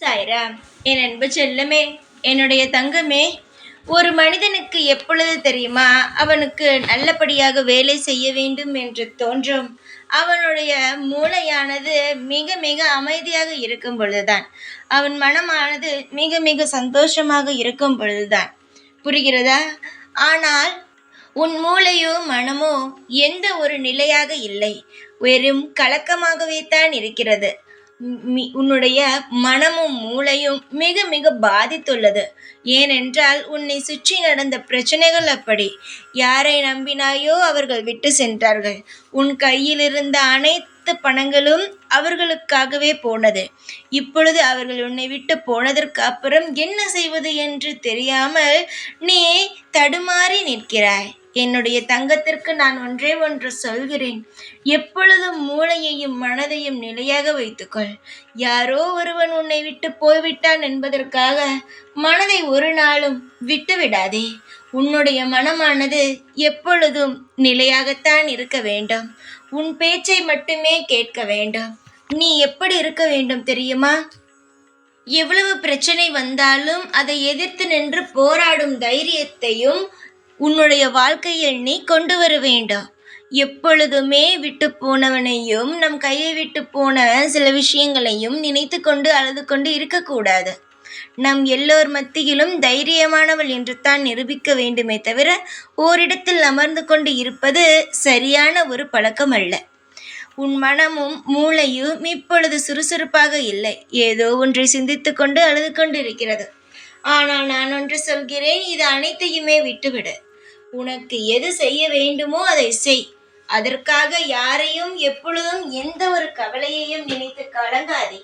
சாய்ராம். என் அன்பு செல்லமே, என்னுடைய தங்கமே, ஒரு மனிதனுக்கு எப்பொழுது தெரியுமா அவனுக்கு நல்லபடியாக வேலை செய்ய வேண்டும் என்று தோன்றும்? அவனுடைய மூளையானது மிக மிக அமைதியாக இருக்கும் பொழுதுதான். அவன் மனமானது மிக மிக சந்தோஷமாக இருக்கும் பொழுதுதான். புரிகிறதா? ஆனால் உன் மூளையோ மனமோ எந்த ஒரு நிலையாக இல்லை, வெறும் கலக்கமாகவே தான் இருக்கிறது. உன்னுடைய மனமும் மூளையும் மிக மிக பாதித்துள்ளது. ஏனென்றால் உன்னை சுற்றி நடந்த பிரச்சனைகள் அப்படி. யாரை நம்பினாயோ அவர்கள் விட்டு சென்றார்கள். உன் கையில் இருந்த அனைத்து பணங்களும் அவர்களுக்காகவே போனது. இப்பொழுது அவர்கள் உன்னை விட்டு போனதற்கு அப்புறம் என்ன செய்வது என்று தெரியாமல் நீ தடுமாறி நிற்கிறாய். என்னுடைய தங்கத்திற்கு நான் ஒன்றே ஒன்று சொல்கிறேன். எப்பொழுதும் மூளையையும் மனதையும் நிலையாக வைத்துக்கொள். யாரோ ஒருவன் உன்னை விட்டு போய்விட்டான் என்பதற்காக மனதை ஒரு நாளும் விட்டு விடாதே. உன்னுடைய மனமானது எப்பொழுதும் நிலையாகத்தான் இருக்க வேண்டும். உன் பேச்சை மட்டுமே கேட்க வேண்டும். நீ எப்படி இருக்க வேண்டும் தெரியுமா? எவ்வளவு பிரச்சனை வந்தாலும் அதை எதிர்த்து நின்று போராடும் தைரியத்தையும் உன்னுடைய வாழ்க்கையில் நீ கொண்டு வர வேண்டும். எப்பொழுதுமே விட்டு போனவனையும் நம் கையை விட்டு போன சில விஷயங்களையும் நினைத்து கொண்டு அழுது கொண்டு இருக்கக்கூடாது. நம் எல்லோர் மத்தியிலும் தைரியமானவள் என்று தான் நிரூபிக்க வேண்டுமே தவிர ஓரிடத்தில் அமர்ந்து கொண்டு இருப்பது சரியான ஒரு பழக்கம் அல்ல. உன் மனமும் மூளையும் இப்பொழுது சுறுசுறுப்பாக இல்லை. ஏதோ ஒன்றை சிந்தித்து கொண்டு அழுது கொண்டு இருக்கிறது. ஆனால் நான் ஒன்று சொல்கிறேன், இது அனைத்தையுமே விட்டுவிடு. உனக்கு எது செய்ய வேண்டுமோ அதை செய். அதற்காக யாரையும் எப்பொழுதும் எந்த ஒரு கவலையையும் நினைத்து கலங்காதே.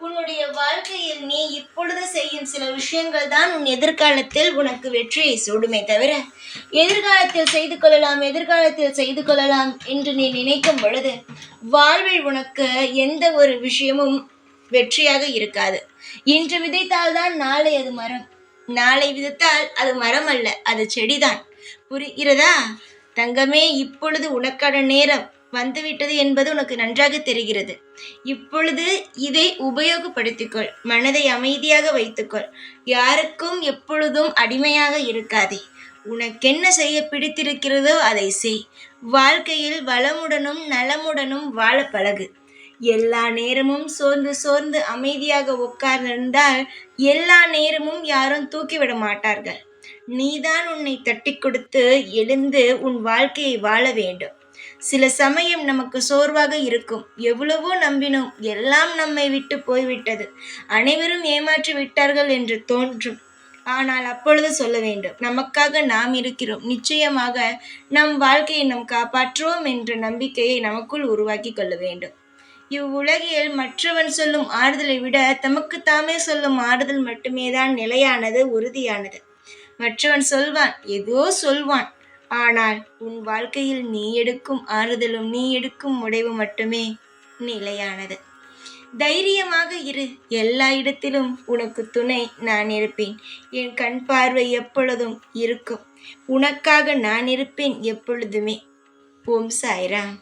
உன்னுடைய வாழ்க்கையில் நீ இப்பொழுது செய்யும் சில விஷயங்கள் தான் உன் எதிர்காலத்தில் உனக்கு வெற்றியை சூடுமே தவிர எதிர்காலத்தில் செய்து கொள்ளலாம் என்று நீ நினைக்கும் பொழுது வாழ்வில் உனக்கு எந்த ஒரு விஷயமும் வெற்றியாக இருக்காது. இன்று விதைத்தால் தான் நாளை அது மரம், நாளை விதைத்தால் அது மரம் அல்ல, அது செடிதான். புரிகிறதா தங்கமே? இப்பொழுது உனக்கான நேரம் வந்துவிட்டது என்பது உனக்கு நன்றாக தெரிகிறது. இப்பொழுது இதை உபயோகப்படுத்திக்கொள். மனதை அமைதியாக வைத்துக்கொள். யாருக்கும் எப்பொழுதும் அடிமையாக இருக்காதே. உனக்கென்ன செய்ய பிடித்திருக்கிறதோ அதை செய். வாழ்க்கையில் வளமுடனும் நலமுடனும் வாழ பழகு. எல்லா நேரமும் சோர்ந்து அமைதியாக உட்கார்ந்திருந்தால் எல்லா நேரமும் யாரும் தூக்கிவிட மாட்டார்கள். நீதான் உன்னை தட்டி கொடுத்து எழுந்து உன் வாழ்க்கையை வாழ வேண்டும். சில சமயம் நமக்கு சோர்வாக இருக்கும். எவ்வளவோ நம்பினோம், எல்லாம் நம்மை விட்டு போய்விட்டது, அனைவரும் ஏமாற்றி விட்டார்கள் என்று தோன்றும். ஆனால் அப்பொழுது சொல்ல வேண்டும், நமக்காக நாம் இருக்கிறோம். நிச்சயமாக நம் வாழ்க்கையை நாம் காப்பாற்றுவோம் என்ற நம்பிக்கையை நமக்குள் உருவாக்கி கொள்ள வேண்டும். இவ்வுலகில் மற்றவன் சொல்லும் ஆறுதலை விட தமக்கு தாமே சொல்லும் ஆறுதல் மட்டுமே தான் நிலையானது, உறுதியானது. மற்றவன் சொல்வான், ஏதோ சொல்வான். ஆனால் உன் வாழ்க்கையில் நீ எடுக்கும் ஆறுதலும் நீ எடுக்கும் முடிவு மட்டுமே நிலையானது. தைரியமாக இரு. எல்லா இடத்திலும் உனக்கு துணை நான் இருப்பேன். என் கண் பார்வை எப்பொழுதும் இருக்கும். உனக்காக நான் இருப்பேன் எப்பொழுதுமே. ஓம் சாய்ராம்.